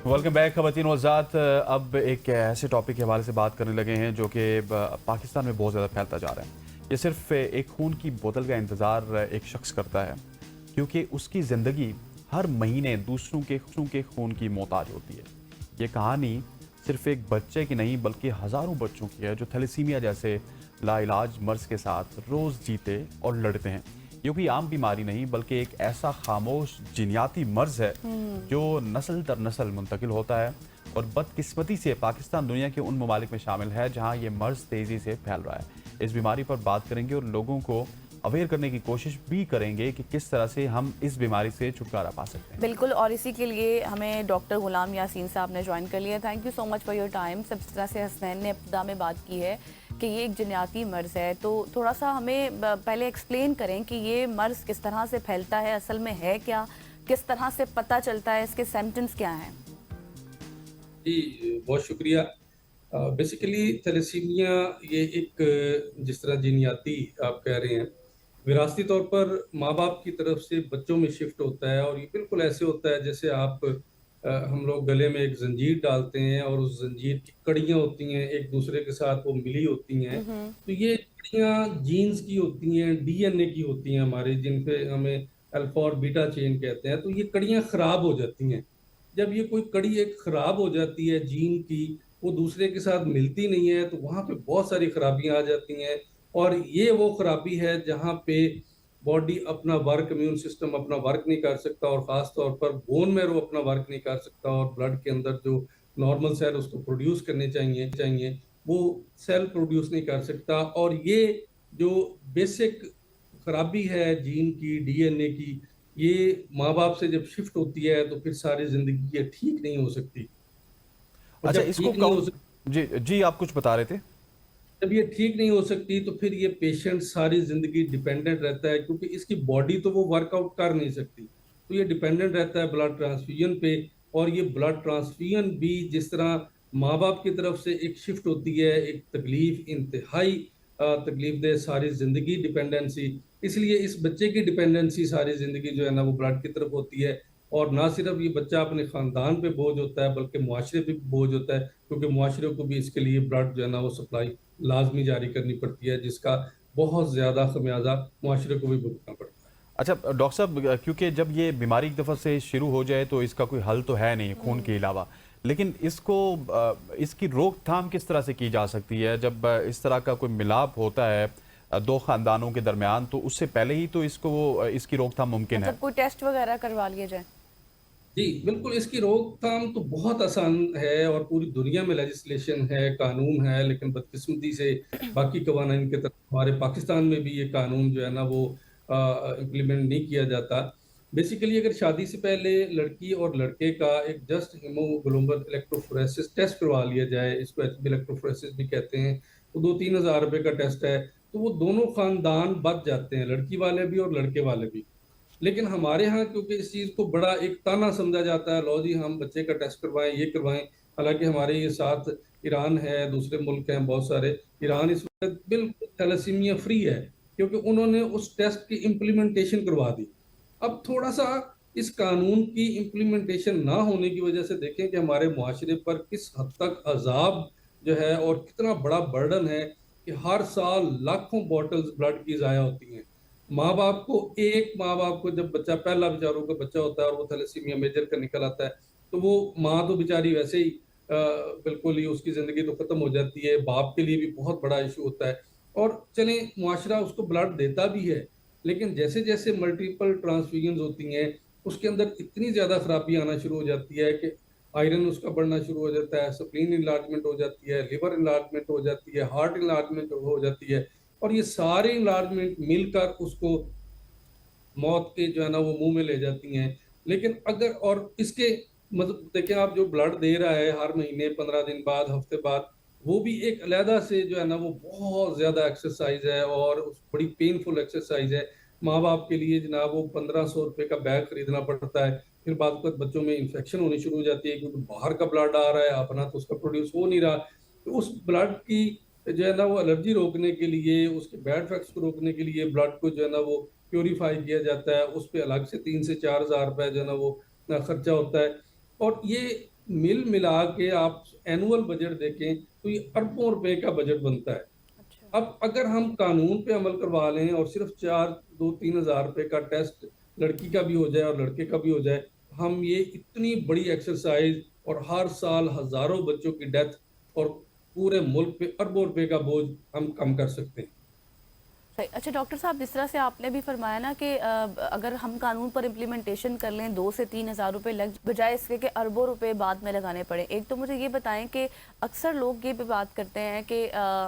Welcome back ख़वातीन और हज़रात। अब एक ऐसे टॉपिक के हवाले से बात करने लगे हैं जो कि पाकिस्तान में बहुत ज़्यादा फैलता जा रहा है। ये सिर्फ एक खून की बोतल का इंतज़ार एक शख्स करता है, क्योंकि उसकी ज़िंदगी हर महीने दूसरों के खून की मोहताज होती है। ये कहानी सिर्फ एक बच्चे की नहीं बल्कि हज़ारों बच्चों की है जो थैलेसीमिया जैसे लाइलाज मर्ज़ के साथ रोज़ जीते और लड़ते हैं। ये कोई आम बीमारी नहीं बल्कि एक ऐसा खामोश जिन्याती मर्ज है जो नस्ल दर नस्ल मुंतकिल होता है, और बदकिस्मती से पाकिस्तान दुनिया के उन ममालिक में शामिल है जहां ये मर्ज तेज़ी से फैल रहा है। इस बीमारी पर बात करेंगे और लोगों को अवेयर करने की कोशिश भी करेंगे कि किस तरह से हम इस बीमारी से छुटकारा पा सकते हैं। बिल्कुल, और इसी के लिए हमें डॉक्टर गुलाम यासीन साहब ने ज्वाइन कर लिया। Thank you so much for your time. सबसे तरह से हसनैन ने इब्तिदा में बात की है कि ये एक जन्याती मर्ज़ है, तो थोड़ा सा हमें पहले एक्सप्लेन करें कि ये मर्ज़ किस तरह से फैलता है, असल में है क्या, किस तरह से पता चलता है, इसके सिम्टम्स क्या हैं? जी, बहुत शुक्रिया। बेसिकली थैलेसीमिया ये एक जिस तरह जीनियाती आप कह रहे हैं, विरासती तौर पर माँ बाप की तरफ से बच्चों में शिफ्ट होता है, और ये बिल्कुल ऐसे होता है जैसे आप हम लोग गले में एक जंजीर डालते हैं और उस जंजीर की कड़ियाँ होती हैं, एक दूसरे के साथ वो मिली होती हैं। तो ये कड़ियाँ जीन्स की होती हैं, डीएनए की होती हैं हमारे, जिन पे हमें अल्फा और बीटा चेन कहते हैं। तो ये कड़ियाँ खराब हो जाती हैं। जब ये कोई कड़ी एक खराब हो जाती है जीन की, वो दूसरे के साथ मिलती नहीं है, तो वहां पे बहुत सारी खराबियां आ जाती हैं। और ये वो खराबी है जहां पे बॉडी अपना वर्क, इम्यून सिस्टम अपना वर्क नहीं कर सकता, और खास तौर पर बोन मैरो अपना वर्क नहीं कर सकता, और ब्लड के अंदर जो नॉर्मल सेल उसको प्रोड्यूस करने चाहिए वो सेल प्रोड्यूस नहीं कर सकता। और ये जो बेसिक खराबी है जीन की, डीएनए की, ये माँ बाप से जब शिफ्ट होती है तो फिर सारी जिंदगी ये ठीक नहीं हो सकती। और अच्छा, जब इसको ठीक नहीं हो काउंट। सकती, जी जी, आप कुछ बता रहे थे। जब ये ठीक नहीं हो सकती तो फिर ये पेशेंट सारी जिंदगी डिपेंडेंट रहता है, क्योंकि इसकी बॉडी तो वो वर्कआउट कर नहीं सकती, तो ये डिपेंडेंट रहता है ब्लड ट्रांसफ्यूजन पे। और ये ब्लड ट्रांसफ्यूजन भी जिस तरह माँ बाप की तरफ से एक शिफ्ट होती है, एक तकलीफ, इंतहाई तकलीफ दे सारी जिंदगी डिपेंडेंसी, इसलिए इस बच्चे की डिपेंडेंसी सारी जिंदगी जो है ना वो ब्लड की तरफ होती है। और ना सिर्फ ये बच्चा अपने खानदान पे बोझ होता है बल्कि मुआशरे पे भी बोझ होता है, क्योंकि मुआशरे को भी इसके लिए ब्लड जो है ना वो सप्लाई लाजमी जारी करनी पड़ती है, जिसका बहुत ज्यादा खमियाजा मुआशरे को भी भुगतना पड़ता है। अच्छा डॉक्टर साहब, क्योंकि जब ये बीमारी एक दफ़ा से शुरू हो जाए तो इसका कोई हल तो है नहीं खून के अलावा, लेकिन इसको इसकी रोकथाम किस तरह से की जा सकती है जब इस तरह का कोई मिलाप होता है दो खानदानों के दरमियान, तो उससे पहले ही तो इसकी रोकथाम मुमकिन है। मतलब कोई टेस्ट वगैरह करवा लिए जाए? जी बिल्कुल, इसकी रोकथाम तो बहुत आसान है, और पूरी दुनिया में लेजिस्लेशन है, कानून है, लेकिन बदकिस्मती से बाकी कवानीन के तरफ हमारे पाकिस्तान में भी ये कानून जो है ना वो इम्प्लीमेंट नहीं किया जाता। बेसिकली अगर शादी से पहले लड़की और लड़के का एक जस्ट हीमोग्लोबिन इलेक्ट्रोफोरेसिस टेस्ट करवा लिया जाए, इसको एचबी इलेक्ट्रोफोरेसिस भी कहते हैं, तो 2-3 हज़ार रुपए का टेस्ट है, तो वो दोनों खानदान बच जाते हैं, लड़की वाले भी और लड़के वाले भी। लेकिन हमारे यहाँ क्योंकि इस चीज को बड़ा एक ताना समझा जाता है, लो जी हम बच्चे का टेस्ट करवाएं, ये करवाएं। हालांकि हमारे ये साथ ईरान है, दूसरे मुल्क हैं बहुत सारे। ईरान इस वक्त बिल्कुल थैलेसीमिया फ्री है, क्योंकि उन्होंने उस टेस्ट की इम्प्लीमेंटेशन करवा दी। अब थोड़ा सा इस कानून की इम्प्लीमेंटेशन ना होने की वजह से देखें कि हमारे मुआशरे पर किस हद तक अजाब जो है और कितना बड़ा बर्डन है, कि हर साल लाखों बॉटल्स ब्लड की जाया होती हैं। माँ बाप को जब बच्चा, पहला बेचारों का बच्चा होता है और वो थैलेसीमिया मेजर का निकल आता है, तो वो माँ तो बेचारी वैसे ही बिल्कुल ही उसकी जिंदगी तो खत्म हो जाती है, बाप के लिए भी बहुत बड़ा इशू होता है। और चले मुआशरा उसको ब्लड देता भी है, लेकिन जैसे जैसे मल्टीपल ट्रांसफ्यूजन होती हैं, उसके अंदर इतनी ज्यादा खराबी आना शुरू हो जाती है कि आयरन उसका बढ़ना शुरू हो जाता है, स्प्लीन इन्लार्जमेंट हो जाती है, लिवर इन्लार्जमेंट हो जाती है, हार्ट इन्लार्जमेंट हो जाती है। और ये सारे इन्लार्जमेंट मिलकर उसको मौत के जो है ना वो मुंह में ले जाती हैं। लेकिन अगर और इसके मतलब देखें, आप जो ब्लड दे रहा है हर महीने, 15 दिन बाद, हफ्ते बाद, वो भी एक अलहदा से जो है ना वो बहुत ज्यादा एक्सरसाइज है, और बड़ी पेनफुल एक्सरसाइज है। माँ बाप के लिए जनाब वो 1500 रुपये का बैग खरीदना पड़ता है। फिर बाद में बच्चों में इन्फेक्शन होनी शुरू हो जाती है, क्योंकि बाहर का ब्लड आ रहा है, अपना तो उसका प्रोड्यूस हो नहीं रहा। तो उस ब्लड की जो है ना वो एलर्जी रोकने के लिए, उसके बैड इफेक्ट्स को रोकने के लिए ब्लड को जो है ना वो प्योरीफाई किया जाता है, उस पर अलग से 3 से 4 हज़ार रुपए जो है ना वो खर्चा होता है। और ये मिल मिला के आप एनुअल बजट देखें तो ये अरबों रुपए का बजट बनता है। अच्छा। अब अगर हम कानून पे अमल करवा लें और सिर्फ 2-3 हज़ार रुपए का टेस्ट लड़की का भी हो जाए और लड़के का भी हो जाए, हम ये इतनी बड़ी एक्सरसाइज और हर साल हजारों बच्चों की डेथ और पूरे मुल्क पे अरबों रुपए का बोझ हम कम कर सकते हैं। सही। अच्छा डॉक्टर साहब, जिस तरह से आपने भी फरमाया ना कि अगर हम कानून पर इम्प्लीमेंटेशन कर लें 2 से 3 हज़ार रुपये लग बजाय इसके कि अरबों रुपए बाद में लगाने पड़े। एक तो मुझे ये बताएं कि अक्सर लोग ये भी बात करते हैं कि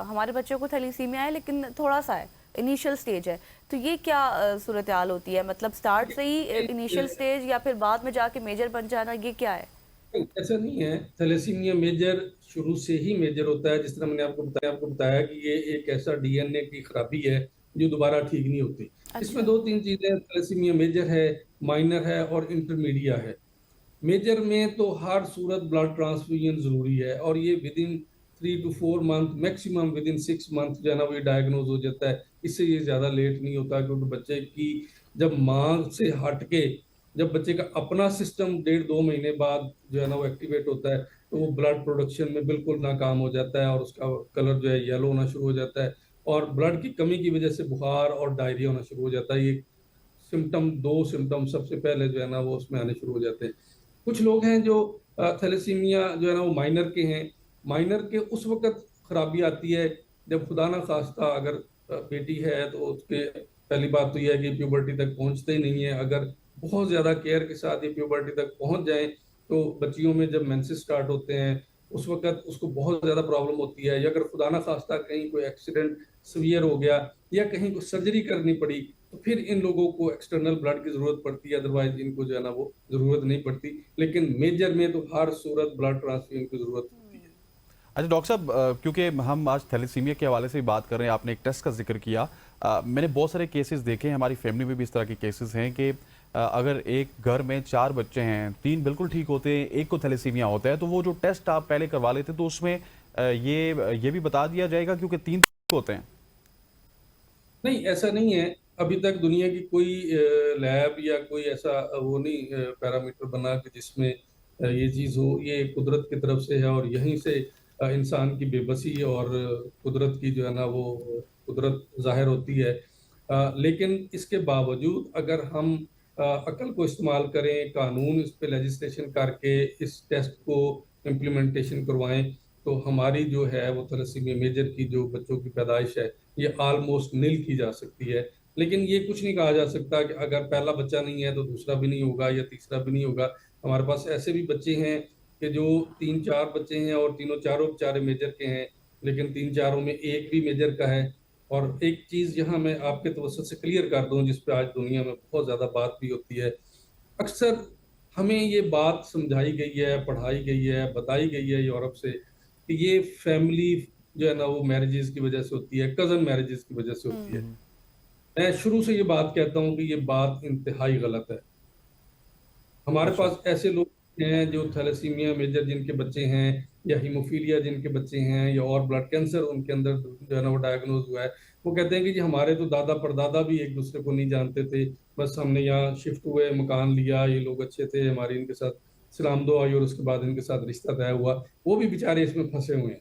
हमारे बच्चों को थैलीसीमिया है लेकिन थोड़ा सा है, इनिशियल स्टेज है, तो ये क्या सूरत हाल होती है? मतलब स्टार्ट से ही इनिशियल स्टेज या फिर बाद में जाके मेजर बन जाना, ये क्या है? नहीं, ऐसा नहीं है। थैलेसीमिया मेजर शुरू से ही मेजर होता है। जिस तरह मैंने आपको बताया कि ये एक ऐसा डीएनए की खराबी है जो दोबारा ठीक नहीं होती। इसमें अच्छा। 2-3 चीजें, थैलेसीमिया मेजर है, माइनर है और इंटरमीडिया है। मेजर में तो हर सूरत ब्लड ट्रांसफ्यूजन जरूरी है और ये with in 3 to 4 month, maximum with in 6 month जो है ना वो डायग्नोज हो जाता है। इससे ये ज्यादा लेट नहीं होता, क्योंकि बच्चे की जब माँ से हट के जब बच्चे का अपना सिस्टम 1.5-2 महीने बाद जो है ना वो एक्टिवेट होता है, तो वो ब्लड प्रोडक्शन में बिल्कुल नाकाम हो जाता है और उसका कलर जो है येलो होना शुरू हो जाता है और ब्लड की कमी की वजह से बुखार और डायरिया होना शुरू हो जाता है। ये सिम्टम, 2 सिम्टम सबसे पहले जो है ना वो उसमें आने शुरू हो जाते हैं। कुछ लोग हैं जो थैलेसीमिया जो है ना वो माइनर के हैं। माइनर के उस वक्त खराबी आती है जब खुदा ना खास्ता अगर बेटी है तो उसके पहली बात तो यह है कि प्यूबर्टी तक पहुंचते ही नहीं है। अगर बहुत ज्यादा केयर के साथ ये प्यूबर्टी तक पहुंच जाए तो बच्चियों में जब मेंसेस स्टार्ट होते हैं उस वक्त उसको बहुत ज्यादा प्रॉब्लम होती है। या अगर खुदा ना खास्ता कहीं कोई एक्सीडेंट सीवियर हो गया या कहीं कोई सर्जरी करनी पड़ी तो फिर इन लोगों को एक्सटर्नल ब्लड की जरूरत पड़ती है, अदरवाइज इनको जो है ना वो जरूरत नहीं पड़ती। लेकिन मेजर में तो हर सूरत ब्लड ट्रांसफ्यूजन की जरूरत होती है। अच्छा डॉक्टर साहब, क्योंकि हम आज थैलेसीमिया के हवाले से भी बात कर रहे हैं, आपने एक टेस्ट का जिक्र किया। मैंने बहुत सारे केसेस देखे हैं, हमारी फैमिली में भी इस तरह के केसेस हैं कि अगर एक घर में 4 बच्चे हैं, 3 बिल्कुल ठीक होते हैं, एक को थैलेसीमिया होता है, तो वो जो टेस्ट आप पहले करवा लेते तो उसमें ये भी बता दिया जाएगा क्योंकि 3 होते हैं। नहीं, ऐसा नहीं है। अभी तक दुनिया की कोई लैब या कोई ऐसा वो नहीं पैरामीटर बना कि जिसमें ये चीज हो। ये कुदरत की तरफ से है और यहीं से इंसान की बेबसी और कुदरत की जो है ना वो कुदरत जाहिर होती है। लेकिन इसके बावजूद अगर हम अकल को इस्तेमाल करें, कानून इस पे लेजिस्लेशन करके इस टेस्ट को इम्प्लीमेंटेशन करवाएं, तो हमारी जो है वो थैलेसीमिया मेजर की जो बच्चों की पैदाइश है ये ऑलमोस्ट नील की जा सकती है। लेकिन ये कुछ नहीं कहा जा सकता कि अगर पहला बच्चा नहीं है तो दूसरा भी नहीं होगा या तीसरा भी नहीं होगा। हमारे पास ऐसे भी बच्चे हैं कि जो 3-4 बच्चे हैं और तीनों चारों बेचारे मेजर के हैं, लेकिन 3-4 में एक भी मेजर का है। और एक चीज यहाँ मैं आपके तवज्जुह से क्लियर कर दूं, जिस पे आज दुनिया में बहुत ज्यादा बात भी होती है। अक्सर हमें ये बात समझाई गई है, पढ़ाई गई है, बताई गई है यूरोप से कि ये फैमिली जो है ना वो मैरिजेस की वजह से होती है, कजन मैरिजेस की वजह से होती है। मैं शुरू से ये बात कहता हूँ कि ये बात इंतहाई गलत है। हमारे अच्छा। पास ऐसे लोग हैं जो थैलेसीमिया मेजर जिनके बच्चे हैं या हीमोफीलिया जिनके बच्चे हैं या और ब्लड कैंसर उनके अंदर जो है ना वो डायग्नोज हुआ है। वो कहते हैं कि जी हमारे तो दादा परदादा भी एक दूसरे को नहीं जानते थे, बस हमने यहाँ शिफ्ट हुए, मकान लिया, ये लोग अच्छे थे, हमारी इनके साथ सलाम दुआ आई और उसके बाद इनके साथ रिश्ता तय हुआ। वो भी बेचारे इसमें फंसे हुए हैं।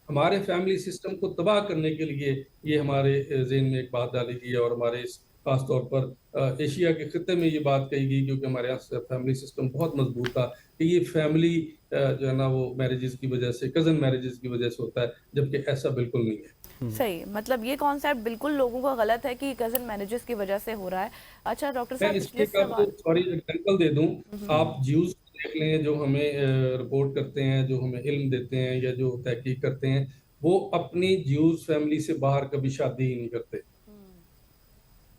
हमारे फैमिली सिस्टम को तबाह करने के लिए ये हमारे ज़हन में एक बात डाली गई है और हमारे इस खास तौर पर एशिया के खत्ते में ये बात कही गई, क्योंकि हमारे यहाँ फैमिली सिस्टम बहुत मजबूत था कि ये फैमिली जो है ना वो मैरिजेस की वजह से, कजन मैरिजेस की वजह से होता है, जबकि ऐसा बिल्कुल नहीं है। सही। मतलब ये कॉन्सेप्ट बिल्कुल लोगों का गलत है कि कजन मैरिजेस की वजह से हो रहा है। अच्छा डॉक्टर मैं साहब, इसके पिछले एक आपको सवाल। सॉरी एग्जांपल दे दूं। आप ज्यूज देख लें जो हमें रिपोर्ट करते हैं, जो हमें इल्म देते हैं या जो तहकीक करते हैं, वो अपनी ज्यूज फैमिली से बाहर कभी शादी ही नहीं करते।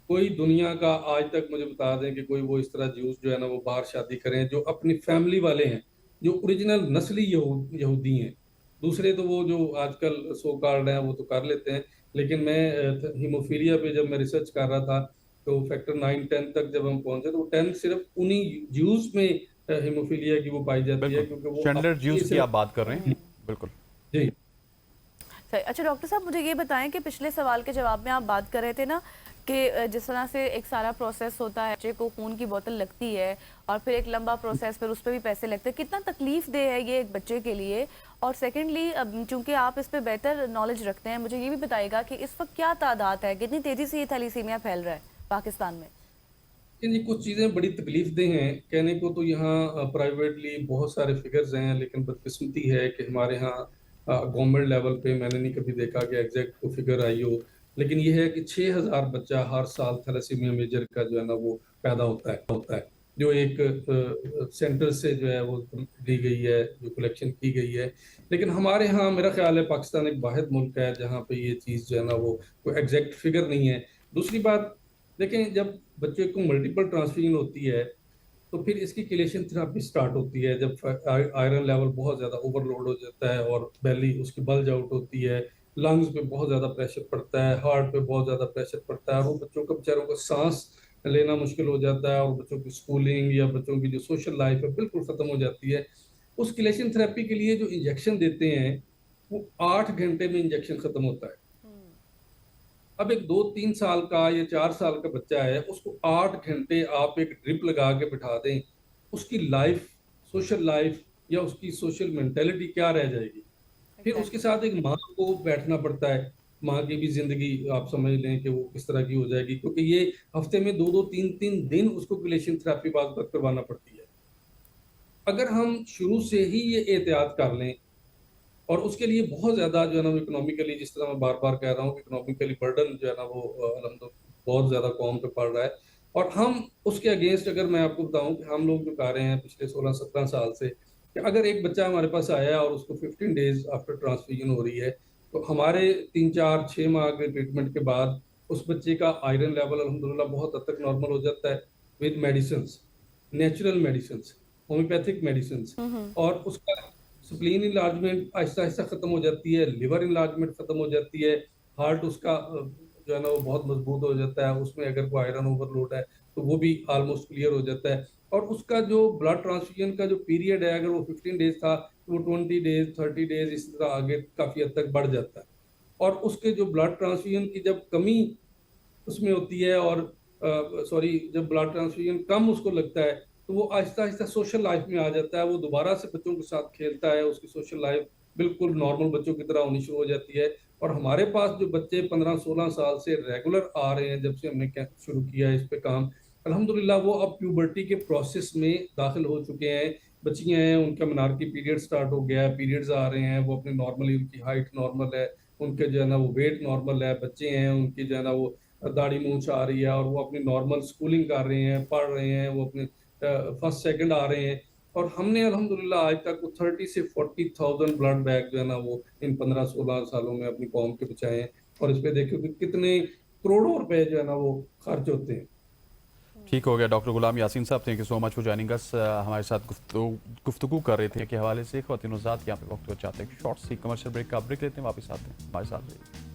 कोई दुनिया का आज तक मुझे बता दें कि कोई वो इस तरह ज्यूस जो है ना वो बाहर शादी करें जो अपनी फैमिली वाले हैं, जो ओरिजिनल नस्ली यहूदी हैं। दूसरे तो वो जो आजकल सो कार्ड हैं वो तो कर लेते हैं। लेकिन मैं हीमोफीलिया पे जब मैं रिसर्च कर रहा था तो फैक्टर 9-10 तक जब हम पहुंचे तो 10 सिर्फ उन्हीं ज्यूस में हीमोफीलिया की वो पाई जाती है, बिल्कुल, क्योंकि वो शैंडलर ये ज्यूस की सिर्फ आप बात कर रहे हैं। बिल्कुल। जी। सही। अच्छा डॉक्टर साहब, मुझे ये बताएं कि पिछले सवाल के जवाब में आप बात कर रहे थे ना कि जिस तरह से एक सारा प्रोसेस होता है, बच्चे को खून की बोतल लगती है और फिर एक लंबा प्रोसेस, फिर उस पर भी पैसे लगते हैं, कितना तकलीफ दे है ये एक बच्चे के लिए। और सेकेंडली, चूंकि आप इस पे बेहतर नॉलेज रखते हैं, मुझे ये भी बताइएगा कि इस वक्त क्या तादाद है, कितनी तेजी से ये थैलीसीमिया फैल रहा है पाकिस्तान में। जी, कुछ चीज़ें बड़ी तकलीफ दे हैं कहने को, तो यहाँ प्राइवेटली बहुत सारे फिगर्स हैं, लेकिन बदकिस्मती है कि हमारे यहाँ गवर्नमेंट लेवल पे मैंने नहीं कभी देखा कि एग्जैक्ट को फिगर आई हो, लेकिन ये है कि 6,000 बच्चा हर साल थैलेसीमिया मेजर का जो है ना वो पैदा होता है जो एक सेंटर से जो है वो दी गई है, जो कलेक्शन की गई है। लेकिन हमारे यहाँ मेरा ख्याल है पाकिस्तान एक वाहिद मुल्क है जहाँ पे ये चीज़ जो है ना वो कोई एग्जैक्ट फिगर नहीं है। दूसरी बात देखें, जब बच्चे को मल्टीपल ट्रांसफ्यूजन होती है तो फिर इसकी किलेशन थेरेपी स्टार्ट होती है जब आयरन लेवल बहुत ज़्यादा ओवरलोड हो जाता है और बेली उसकी बल्ज आउट होती है, लंग्स पे बहुत ज़्यादा प्रेशर पड़ता है, हार्ट पे बहुत ज़्यादा प्रेशर पड़ता है, और वो बच्चों को बेचारों को सांस लेना मुश्किल हो जाता है और बच्चों की स्कूलिंग या बच्चों की जो सोशल लाइफ है बिल्कुल ख़त्म हो जाती है। उस किलेशन थेरेपी के लिए जो इंजेक्शन देते हैं वो 8 घंटे में इंजेक्शन ख़त्म होता है। अब एक 2-3 साल का या 4 साल का बच्चा है, उसको 8 घंटे आप एक ड्रिप लगा के बिठा दें, उसकी लाइफ, सोशल लाइफ या उसकी सोशल मेंटेलिटी क्या रह जाएगी। फिर उसके साथ एक माँ को बैठना पड़ता है, माँ की भी जिंदगी आप समझ लें कि वो किस तरह की हो जाएगी, क्योंकि ये हफ्ते में 2-2 3-3 दिन उसको किलेशन थेरेपी बात करवाना पड़ती है। अगर हम शुरू से ही ये एहतियात कर लें, और उसके लिए बहुत ज़्यादा जो है ना वो इकोनॉमिकली, जिस तरह मैं बार-बार कह रहा हूँ कि इकोनॉमिकली बर्डन जो है ना वो अल्हम्दुलिल्लाह बहुत ज़्यादा कौम पे पड़ रहा है। और हम उसके अगेंस्ट, अगर मैं आपको बताऊँ कि हम लोग जो कर रहे हैं पिछले 16-17 साल से, कि अगर एक बच्चा हमारे पास आया है और उसको 15 डेज़ आफ्टर ट्रांसफ्यूजन हो रही है, तो हमारे 3-4-6 माह के ट्रीटमेंट के बाद उस बच्चे का आयरन लेवल अल्हम्दुलिल्लाह बहुत हद तक नॉर्मल हो जाता है with medicines, natural medicines, homeopathic medicines. और उसका स्प्लीन इनलार्जमेंट आहिस्ता-आहिस्ता खत्म हो जाती है, लिवर इनलार्जमेंट खत्म हो जाती है, हार्ट उसका जो है ना वो बहुत मजबूत हो जाता है, उसमें अगर कोई आयरन ओवरलोड है तो वो भी ऑलमोस्ट क्लियर हो जाता है। और उसका जो ब्लड ट्रांसफ्यूजन का जो पीरियड है, अगर वो 15 डेज था तो वो 20 डेज, 30 डेज, इस तरह आगे काफ़ी हद तक बढ़ जाता है। और उसके जो ब्लड ट्रांसफ्यूजन की जब कमी उसमें होती है, और जब ब्लड ट्रांसफ्यूजन कम उसको लगता है, तो वो आहिस्ता-आहिस्ता सोशल लाइफ में आ जाता है, वो दोबारा से बच्चों के साथ खेलता है, उसकी सोशल लाइफ बिल्कुल नॉर्मल बच्चों की तरह होनी शुरू हो जाती है। और हमारे पास जो बच्चे 15-16 साल से रेगुलर आ रहे हैं, जब से हमने शुरू किया है इस पे काम, अल्हम्दुलिल्लाह वो अब प्यूबर्टी के प्रोसेस में दाखिल हो चुके हैं। बच्चियाँ हैं, उनका मेनार्की पीरियड स्टार्ट हो गया है, पीरियड्स आ रहे हैं, वो अपने नॉर्मली, उनकी हाइट नॉर्मल है, उनके जो है ना वो वेट नॉर्मल है, बच्चे हैं उनकी जो है ना वो दाढ़ी मूंछ आ रही है, और वो अपनी नॉर्मल स्कूलिंग कर रहे हैं, पढ़ रहे हैं, वो अपने फर्स्ट सेकंड आ रहे हैं। और हमने अल्हम्दुलिल्लाह आज तक वो 30 से 40,000 ब्लड बैग जो है ना वो इन 15-16 सालों में अपनी कौम के बचाए हैं। और इस पे देखो कि कितने करोड़ों रुपए जो है ना वो खर्च होते हैं। ठीक हो गया। डॉक्टर गुलाम यासीन साहब, thank you so much for joining us. हमारे साथ गुफ्तगू कर रहे थे के हवाले से ख़वातीन-ओ-ज़ात। यहाँ पे वक्त हो चाहते हैं शॉर्ट सी कमर्शियल ब्रेक का ब्रेक लेते हैं, वापस आते हैं, हमारे साथ रहिए।